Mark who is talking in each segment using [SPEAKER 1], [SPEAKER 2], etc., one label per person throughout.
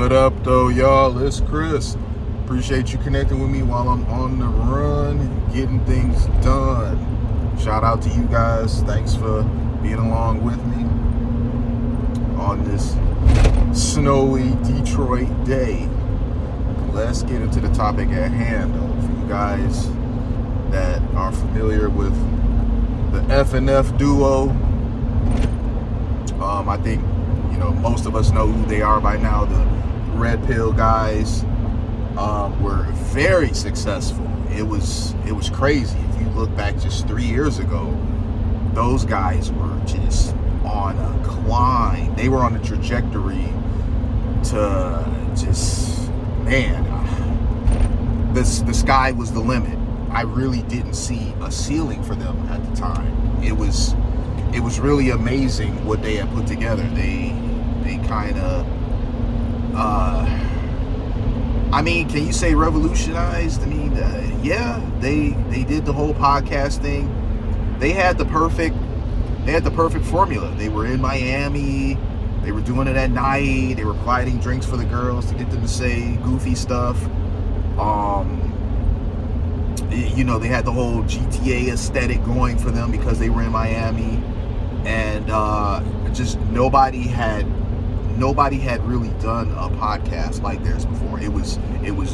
[SPEAKER 1] What up, though, y'all? It's Chris. Appreciate you connecting with me while I'm on the run, getting things done. Shout out to you guys. Thanks for being along with me on this snowy Detroit day. Let's get into the topic at hand, though. For you guys that are familiar with the F&F duo, I think most of us know who they are by now. The Red Pill guys were very successful. It was crazy. If you look back just 3 years ago, those guys were just on a climb. They were on a trajectory to just, the sky was the limit. I really didn't see a ceiling for them at the time. It was really amazing what they had put together. They kind of, can you say revolutionized? Yeah, they did the whole podcast thing. They had the perfect formula. They were in Miami. They were doing it at night. They were providing drinks for the girls to get them to say goofy stuff. They had the whole GTA aesthetic going for them because they were in Miami, and just nobody had really done a podcast like theirs before. It was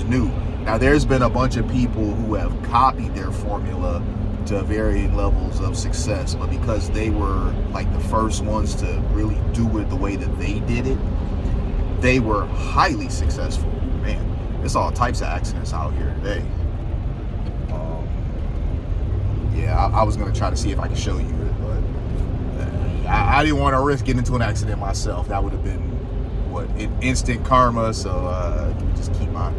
[SPEAKER 1] new. Now, there's been a bunch of people who have copied their formula to varying levels of success, but because they were like the first ones to really do it the way that they did it, they were highly successful. Man, there's all types of accidents out here today. I was going to try to see if I could show you it, but I didn't want to risk getting into an accident myself. That would have been, instant karma, so just keep my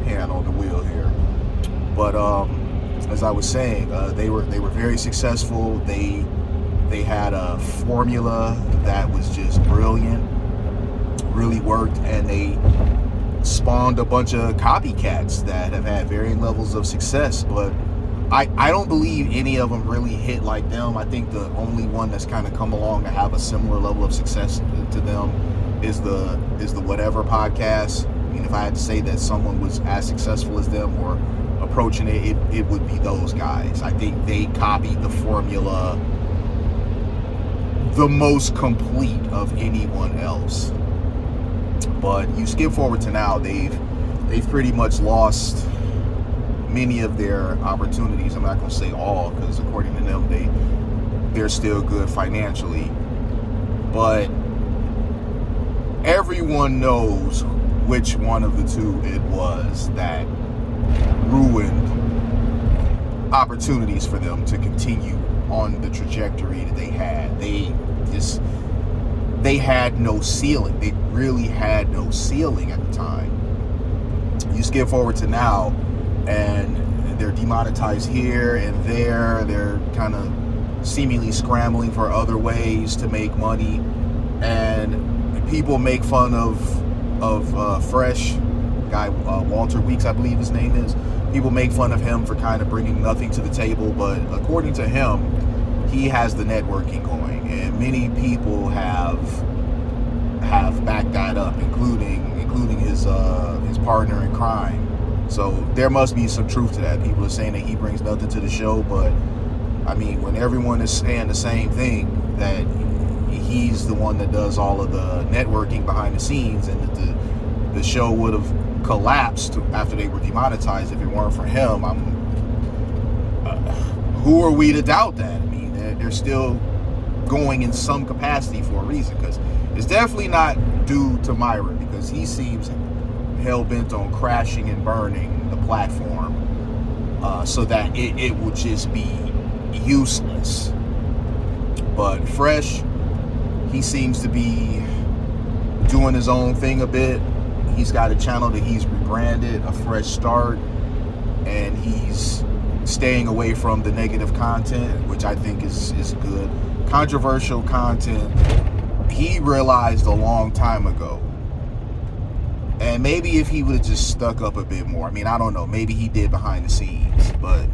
[SPEAKER 1] hand on the wheel here. But as I was saying, they were very successful. They had a formula that was just brilliant, really worked, and they spawned a bunch of copycats that have had varying levels of success, but I don't believe any of them really hit like them. I think the only one that's kind of come along to have a similar level of success to them is the Whatever podcast. If I had to say that someone was as successful as them or approaching it would be those guys. I think they copied the formula the most complete of anyone else. But you skip forward to now, they've pretty much lost many of their opportunities. I'm not going to say all, because according to them, they're still good financially. But everyone knows which one of the two it was that ruined opportunities for them to continue on the trajectory that they had. They had no ceiling. They really had no ceiling at the time. You skip forward to now, and they're demonetized here and there. They're kind of seemingly scrambling for other ways to make money, and people make fun of Fresh guy, Walter Weeks, I believe his name is. People make fun of him for kind of bringing nothing to the table, but according to him, he has the networking going, and many people have backed that up, including his partner in crime. So there must be some truth to that. People are saying that he brings nothing to the show, but when everyone is saying the same thing, that he's the one that does all of the networking behind the scenes, and that the show would have collapsed after they were demonetized if it weren't for him, who are we to doubt that? They're still going in some capacity for a reason, because it's definitely not due to Myron, because he seems hell-bent on crashing and burning the platform so that it would just be useless. But Fresh, he seems to be doing his own thing a bit. He's got a channel that he's rebranded, A Fresh Start, and he's staying away from the negative content, which I think is good. Controversial content, he realized a long time ago. And maybe if he would have just stuck up a bit more, I don't know, maybe he did behind the scenes, but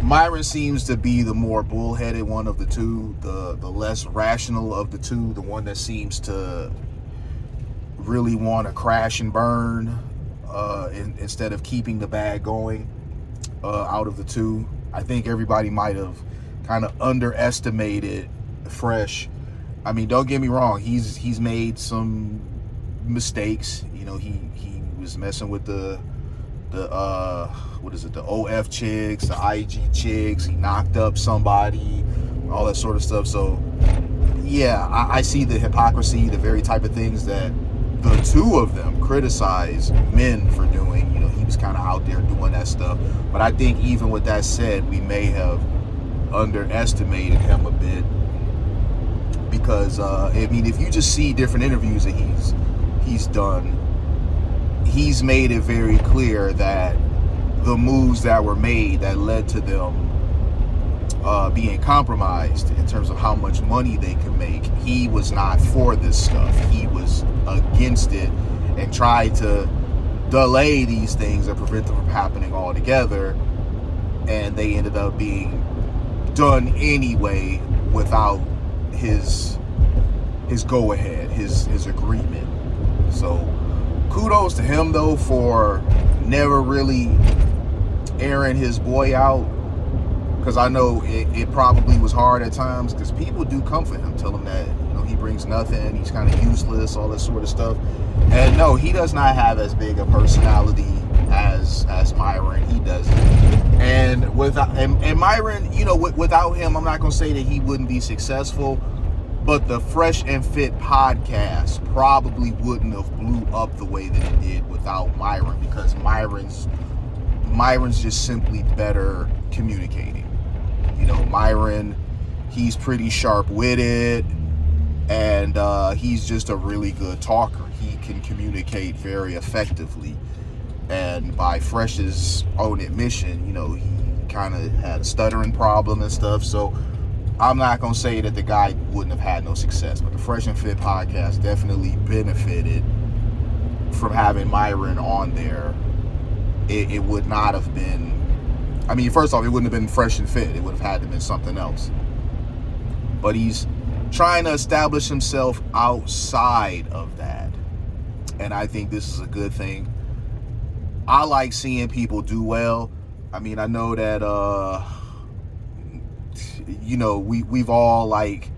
[SPEAKER 1] Myron seems to be the more bullheaded one of the two, the less rational of the two, the one that seems to really want to crash and burn instead of keeping the bag going out of the two. I think everybody might have kind of underestimated Fresh. I mean, don't get me wrong, he's made some mistakes. You know, he was messing with the what is it, the OF chicks, the IG chicks. He knocked up somebody, all that sort of stuff. So yeah, I see the hypocrisy, the very type of things that the two of them criticize men for doing. You know, he was kind of out there doing that stuff. But I think even with that said, we may have underestimated him a bit, because I mean, if you just see different interviews that he's done, he's made it very clear that the moves that were made that led to them being compromised in terms of how much money they could make, he was not for this stuff. He was against it and tried to delay these things or prevent them from happening altogether, and they ended up being done anyway without his go-ahead, his agreement. So kudos to him though for never really airing his boy out, because I know it probably was hard at times, because people do come for him, tell him that, you know, he brings nothing, he's kind of useless, all that sort of stuff. And no, he does not have as big a personality as Myron. He doesn't. And Myron, you know, without him, I'm not gonna say that he wouldn't be successful, but the Fresh and Fit podcast probably wouldn't have blew up the way that it did without Myron, because Myron's just simply better communicating. You know, Myron, he's pretty sharp-witted, and he's just a really good talker. He can communicate very effectively. And by Fresh's own admission, you know, he kind of had a stuttering problem and stuff. So I'm not going to say that the guy wouldn't have had no success, but the Fresh and Fit podcast definitely benefited from having Myron on there. It would not have been, I mean, first off, it wouldn't have been Fresh and Fit. It would have had to been something else. But he's trying to establish himself outside of that. And I think this is a good thing. I like seeing people do well. I mean, I know that, you know, we've all, like,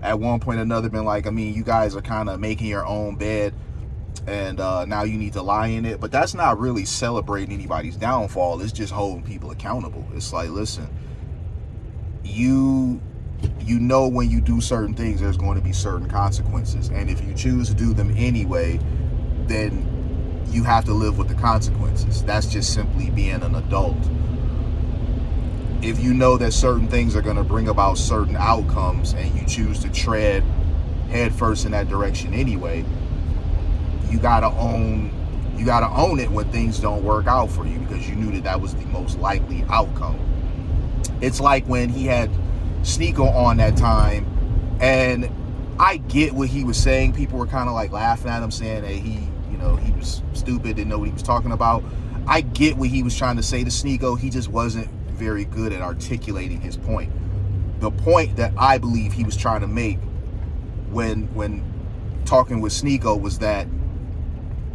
[SPEAKER 1] at one point or another been like, I mean, you guys are kind of making your own bed, and now you need to lie in it. But that's not really celebrating anybody's downfall. It's just holding people accountable. It's like, listen, you know, when you do certain things, there's going to be certain consequences. And if you choose to do them anyway, then you have to live with the consequences. That's just simply being an adult. If you know that certain things are going to bring about certain outcomes and you choose to tread headfirst in that direction anyway, you gotta own it when things don't work out for you, because you knew that was the most likely outcome. It's like when he had Sneeko on that time, and I get what he was saying. People were kind of like laughing at him, saying that he was stupid, didn't know what he was talking about. I get what he was trying to say to Sneeko. He just wasn't very good at articulating his point. The point that I believe he was trying to make when talking with Sneeko was that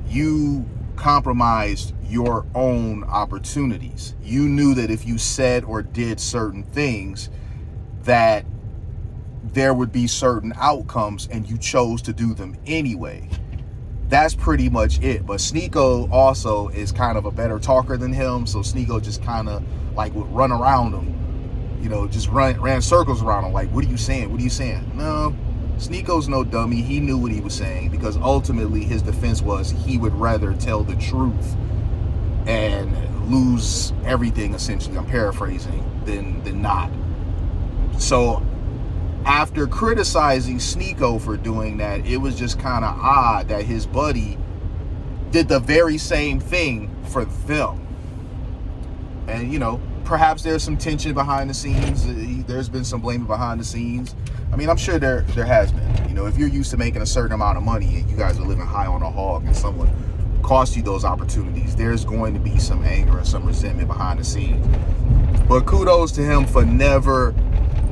[SPEAKER 1] you compromised your own opportunities. You knew that if you said or did certain things, that there would be certain outcomes, and you chose to do them anyway. That's pretty much it. But Sneeko also is kind of a better talker than him, so Sneeko just kind of like would run around him, you know, just ran circles around him, like, what are you saying? What are you saying? No, Sneeko's no dummy. He knew what he was saying, because ultimately his defense was he would rather tell the truth and lose everything, essentially, I'm paraphrasing, than not. So after criticizing Sneeko for doing that, it was just kind of odd that his buddy did the very same thing for them. And, you know, perhaps there's some tension behind the scenes. There's been some blaming behind the scenes. I mean, I'm sure there has been. You know, if you're used to making a certain amount of money and you guys are living high on a hog and someone cost you those opportunities, there's going to be some anger and some resentment behind the scenes. But kudos to him for never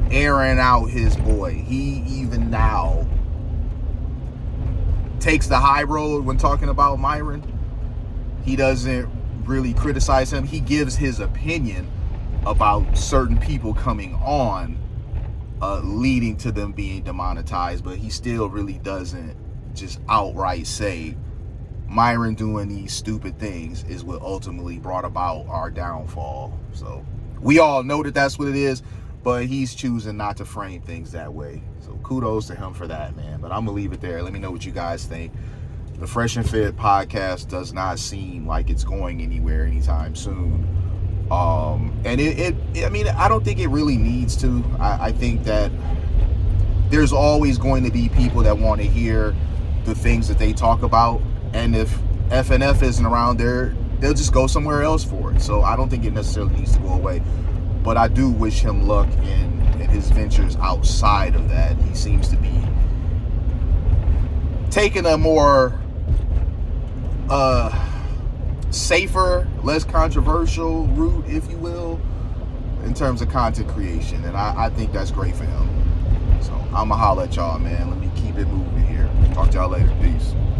[SPEAKER 1] airing out his boy. He even now takes the high road when talking about Myron. He doesn't really criticize him. He gives his opinion about certain people coming on, leading to them being demonetized, but he still really doesn't just outright say Myron doing these stupid things is what ultimately brought about our downfall. So we all know that that's what it is, but he's choosing not to frame things that way. So kudos to him for that, man. But I'm gonna leave it there. Let me know what you guys think. The Fresh and Fit podcast does not seem like it's going anywhere anytime soon. And I mean, I don't think it really needs to. I think that there's always going to be people that want to hear the things that they talk about. And if FNF isn't around there, they'll just go somewhere else for it. So I don't think it necessarily needs to go away. But I do wish him luck in his ventures outside of that. He seems to be taking a more safer, less controversial route, if you will, in terms of content creation. And I think that's great for him. So I'm going to holler at y'all, man. Let me keep it moving here. Talk to y'all later. Peace.